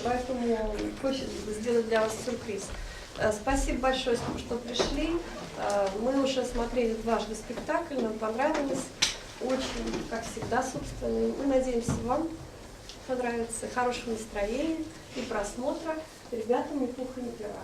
поэтому хочет сделать для вас сюрприз. Спасибо большое, что пришли. Мы уже смотрели дважды спектакль, нам понравилось. Очень, как всегда, собственно. Мы надеемся, вам понравится. Хорошего настроения и просмотра. Ребятам ни пуха, ни пера.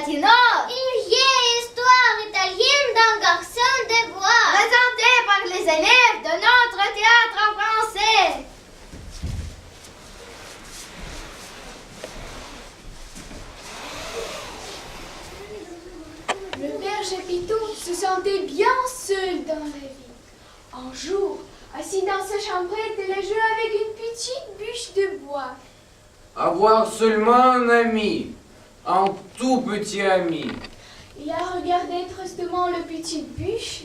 Une vieille histoire italienne d'un garçon de bois. Présentée par les élèves de notre théâtre en français. Le père Chapiteau se sentait bien seul dans la vie. Un jour, assis dans sa chambrette, il a joué avec une petite bûche de bois. Avoir seulement un ami, un tout petit ami. Il a regardé tristement la petite bûche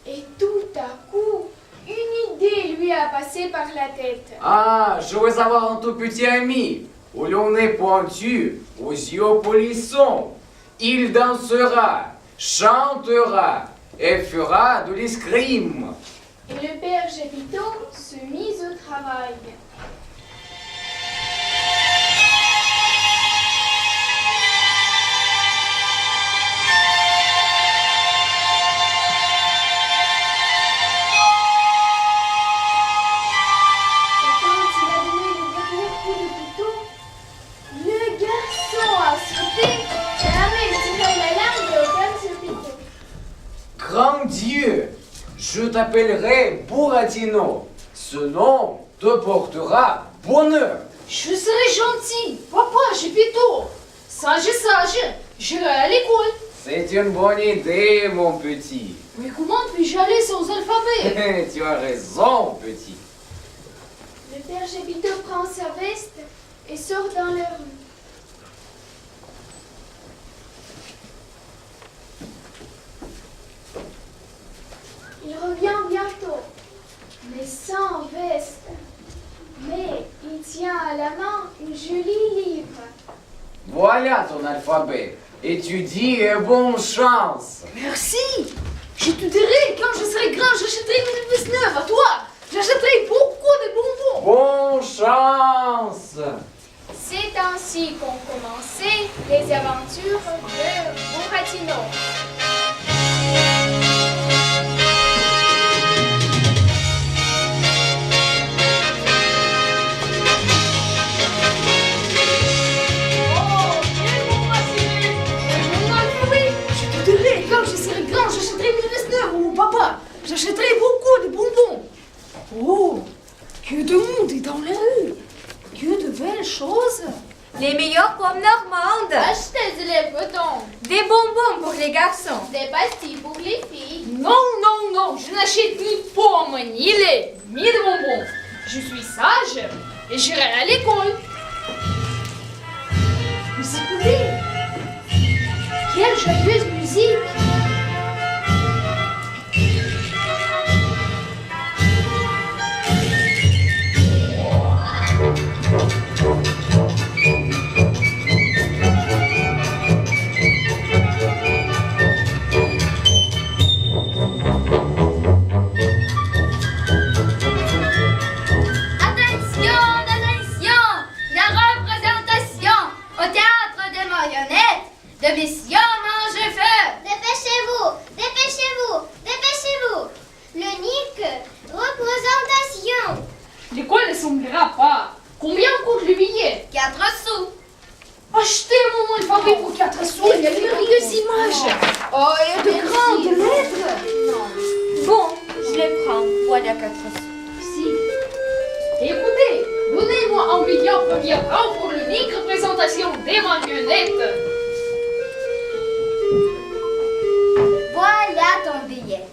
et tout à coup, une idée lui a passé par la tête. Ah, je veux avoir un tout petit ami, au long nez pointu, aux yeux polissons. Il dansera, chantera et fera de l'escrime. Et le père Chapiteau se mit au travail. Grand Dieu, je t'appellerai Buratino. Ce nom te portera bonheur. Je serai gentil, papa Chapiteau. Sage, j'irai à l'école. C'est une bonne idée, mon petit. Mais comment puis-je aller sans alphabet? Tu as raison, petit. Le père Chapiteau prend sa veste et sort dans la rue. Il revient bientôt, mais sans veste. Mais il tient à la main une jolie livre. Voilà ton alphabet. Étudie et bonne chance. Merci. Je te dirai, quand je serai grand, j'achèterai une veste neuve à toi. J'achèterai beaucoup de bonbons. Bonne chance. C'est ainsi qu'ont commencé les aventures de Buratino. Papa, j'achèterai beaucoup de bonbons. Oh, que de monde est dans les rues. Que de belles choses. Les meilleures pommes normandes. Achetez les bretons. Des bonbons pour les garçons. Des pastilles pour les filles. Non, je n'achète ni pommes, ni lait, ni de bonbons. Je suis sage et j'irai à l'école. Mais écoutez, quelle joyeuse musique. De mission mange-feu. Dépêchez-vous. L'unique représentation. L'école ne semblera pas. Combien coûte le billet? 4 sous. Achetez mon alphabet pour 4 sous. Il y a de merveilleuses images. Oh, et de grandes lettres. Bon, je les prends. Voilà 4 sous. Si. Écoutez, donnez-moi un billet en premier rang pour l'unique représentation des marionnettes. Voilà ton billet.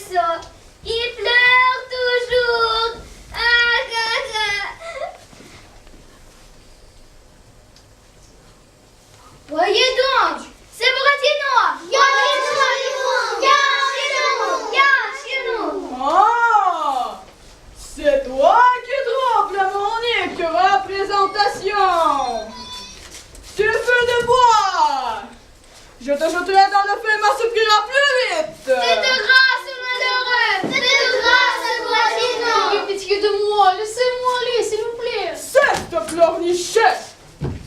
poisson. Il pleure toujours. Ah, caca. Voyez donc, c'est Buratino. Viens chez nous. Ah, c'est toi qui drôle mon unique représentation. C'est le feu de bois. Je te jetterai dans le feu et m'assoupiras plus vite. C'est de grâce, malheureux. C'est de grâce, Buratino. Ayez pitié de moi, laissez-moi aller, s'il vous plaît. Cesse de pleurnicher.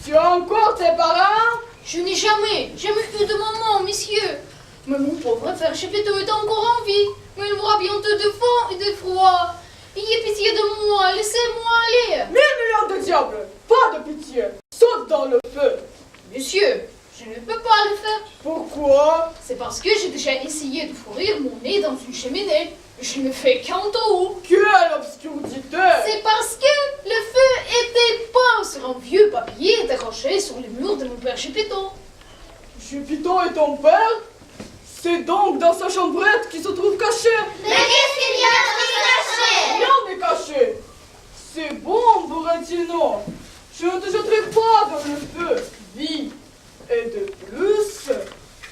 Tu as encore tes parents? Je n'ai jamais eu de maman, messieurs. Mais mon pauvre frère Chépito est encore en vie. Mais il mourra bientôt de faim et de froid. Ayez pitié de moi, laissez-moi aller. 1000 millions de diables, pas de pitié. Saute dans le feu. Monsieur, je ne peux pas le faire. Pourquoi? C'est parce que j'ai déjà essayé de fourrir mon nez dans une cheminée. Et je ne fais qu'un tour. Quelle obscurité! C'est parce que le feu était peint sur un vieux papier accroché sur les murs de mon père Chépito. Chépito est ton père? C'est donc dans sa chambrette qui se trouve caché. Mais qu'est-ce qu'il y a de caché? Rien n'est caché. C'est bon, Buratino. Je ne te jetterai pas dans le feu. Vie. Et de plus,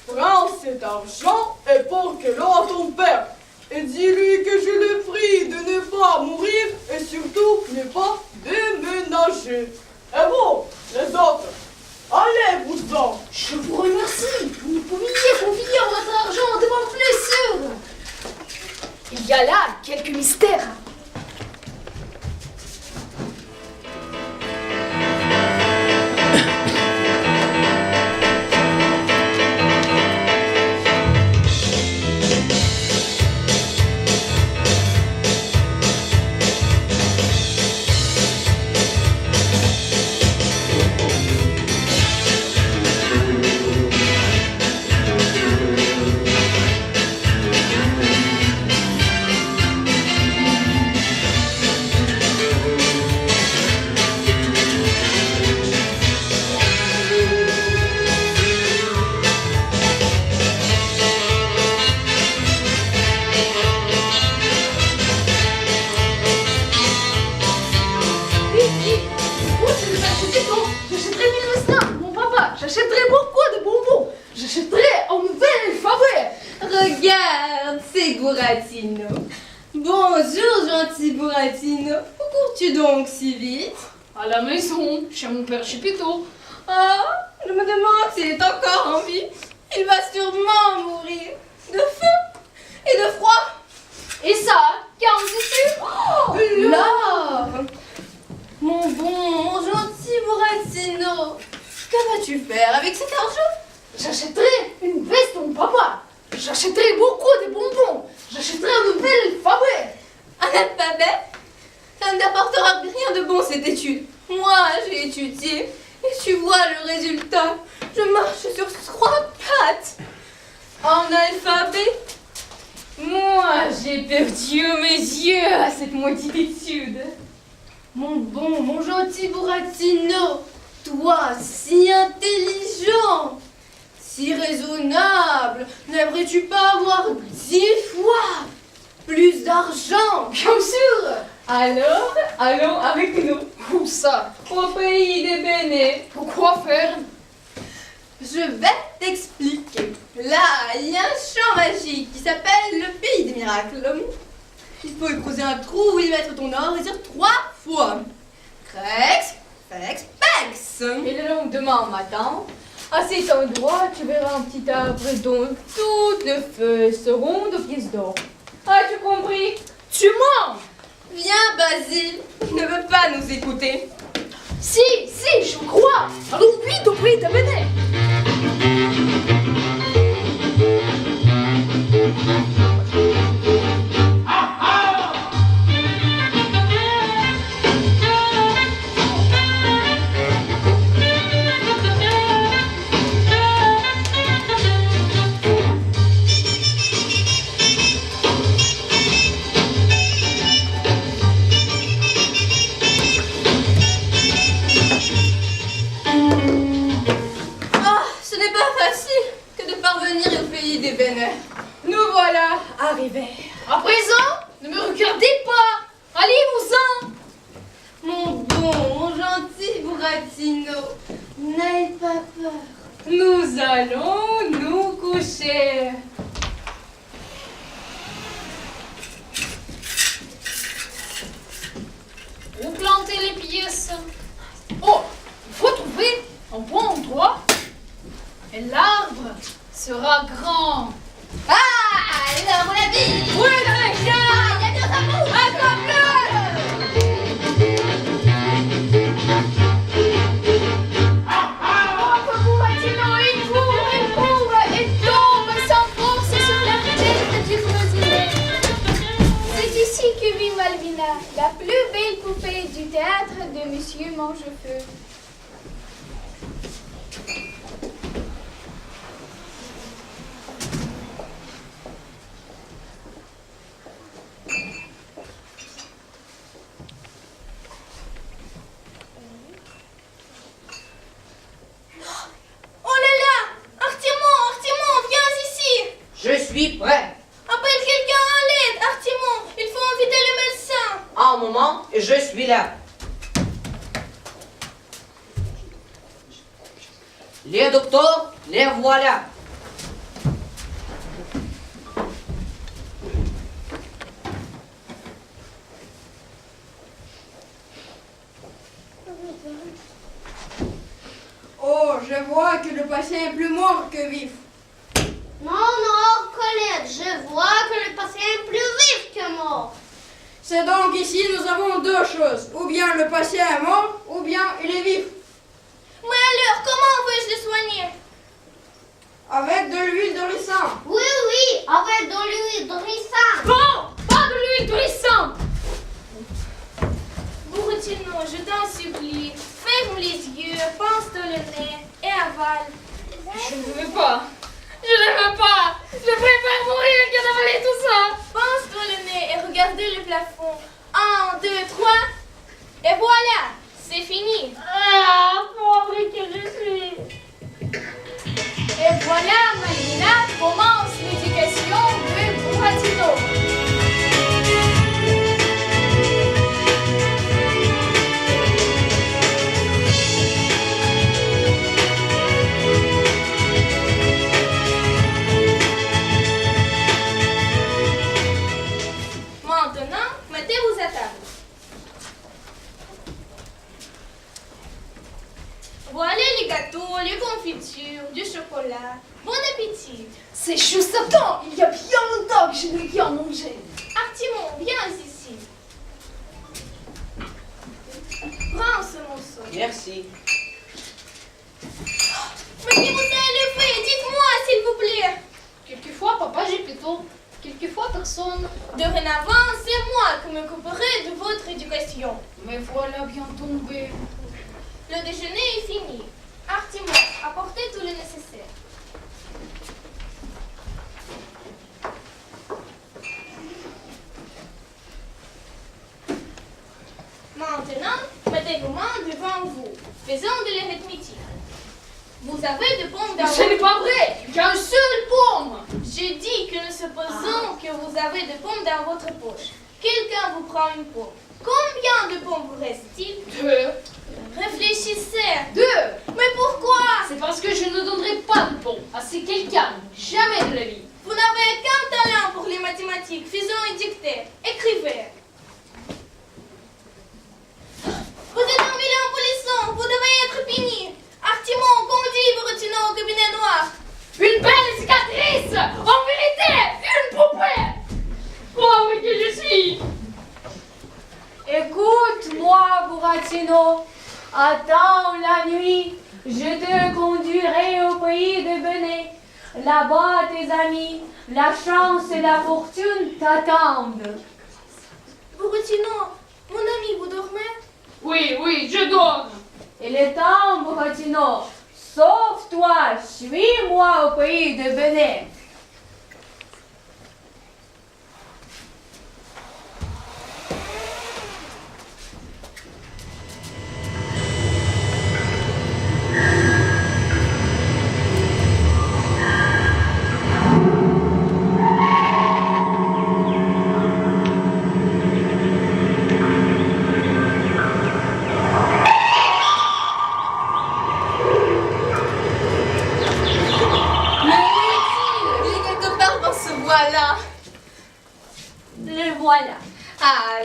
prends cet argent et porte-le à ton père. Et dis-lui que je le prie de ne pas mourir et surtout ne pas déménager. Et vous, les autres, allez-vous-en. Je vous remercie. Vous ne pouviez confier votre argent devant blessure. Il y a là quelques mystères. J'achèterai beaucoup de bonbons. J'achèterai un nouvel alphabet. Regarde, c'est Buratino. Bonjour, gentil Buratino. Où cours-tu donc si vite? À la maison, chez mon père Chépito. Ah, je me demande s'il est encore en vie. Il va sûrement mourir de faim et de froid. Et ça, qu'en dis-tu? Oh, là, mon bon, mon gentil Buratino. Que vas-tu faire avec cet argent? J'achèterai une veste pour mon papa. J'achèterai beaucoup de bonbons. J'achèterai un nouvel alphabet. Un alphabet? Ça ne t'apportera rien de bon cette étude. Moi, j'ai étudié et tu vois le résultat. Je marche sur 3 pattes. En alphabet, moi, j'ai perdu mes yeux à cette maudite étude. Mon bon, mon gentil Buratino, toi, si intelligent, si raisonnable, n'aimerais-tu pas avoir 10 fois plus d'argent? Bien sûr. Alors, allons avec nous Où ça? au pays des Bénés. Pourquoi faire? Je vais t'expliquer. Là, il y a un champ magique qui s'appelle le pays des miracles. Il faut y creuser un trou, y mettre ton or et dire 3 fois. Crex, fex, pex. Et le lendemain matin, à cet endroit, tu verras un petit arbre dont toutes les feuilles seront de pièces d'or. As-tu compris? Tu mens! Viens, Basile, il ne veut pas nous écouter. Si, je crois. Allons vite au pays de Béné. Ce n'est pas facile que de parvenir au pays des Bénins. Nous voilà arrivés. À présent, ne me regardez pas. Allez-vous-en. Mon bon, mon gentil Buratino, n'ayez pas peur. Nous allons nous coucher. Où planter les pièces? Oh, il faut trouver un bon endroit. Et l'arbre sera grand. Ah, alors la vie. Oui, le Il y a bien un mot. il court et tombe sans force sur la tête du grenadier. C'est ici que vit Malvina, la plus belle poupée du théâtre de Monsieur Mangefeu. Oh là là, Artimon, viens ici. Je suis prêt. Appelle quelqu'un à l'aide, Artimon. Il faut inviter le médecin. Un moment, je suis là. Les docteurs, les voilà. Oh, je vois que le patient est plus mort que vif. Non, Colette, je vois que le patient est plus vif que mort. C'est donc ici nous avons deux choses. Ou bien le patient est mort, ou bien il est vif. Mais alors, comment vais-je le soigner? Avec de l'huile de ricin. Oui, avec de l'huile de ricin. Bon, pas de l'huile de ricin. Buratino, je t'en supplie, ferme les yeux, pince-toi le nez et avale. Je ne veux pas. Je ne veux pas. Je préfère mourir que d'avaler tout ça. Pince-toi le nez et regardez le plafond. 1, 2, 3. Et voilà, c'est fini. Ah, pauvre que je suis. Et voilà, Malvina commence l'éducation de Buratino. Maintenant, mettez-vous à table. Voilà les gâteaux, les confitures, du chocolat. Bon appétit. C'est juste à temps. Il y a bien longtemps que je n'ai rien mangé. Artimon, viens ici. Prends ce morceau. Merci. Mais qui vous a élevé? Dites-moi, s'il vous plaît. Quelquefois, papa Gepetto. Quelquefois, personne. Dorénavant, c'est moi qui m'occuperai de votre éducation. Mais voilà bien tombé. Le déjeuner est fini. Artimon, apportez tout le nécessaire. Maintenant, mettez vos mains devant vous. Faisons de l'arithmétique. Vous avez de pommes dans Ce n'est pas vrai. Il y a une seule pomme. J'ai dit que nous supposons que vous avez de pommes dans votre poche. Quelqu'un vous prend une pomme. Combien de pommes vous reste-t-il? 2. Réfléchissez. 2. Mais pourquoi? C'est parce que je ne donnerai pas de pomme à ce quelqu'un. Jamais de la vie. Vous n'avez qu'un talent pour les mathématiques. Faisons une dictée. Écrivez. Vous êtes un vilain polisson. Vous devez être puni. Artimon, conduis Buratino au cabinet noir. Une belle cicatrice. En vérité, une poupée. Pauvre que je suis. Écoute-moi, Buratino. Attends la nuit. Je te conduirai au pays de Benet. Là-bas, tes amis, la chance et la fortune t'attendent. Buratino, mon ami, vous dormez? Oui, je dors. Il est temps, Buratino. Sauve-toi, suis-moi au pays de Benet.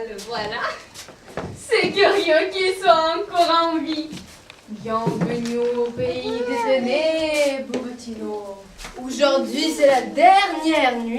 le voilà. C'est curieux qu'il soit encore en vie. Bienvenue au pays des ténèbres, Buratino. Aujourd'hui, c'est la dernière nuit.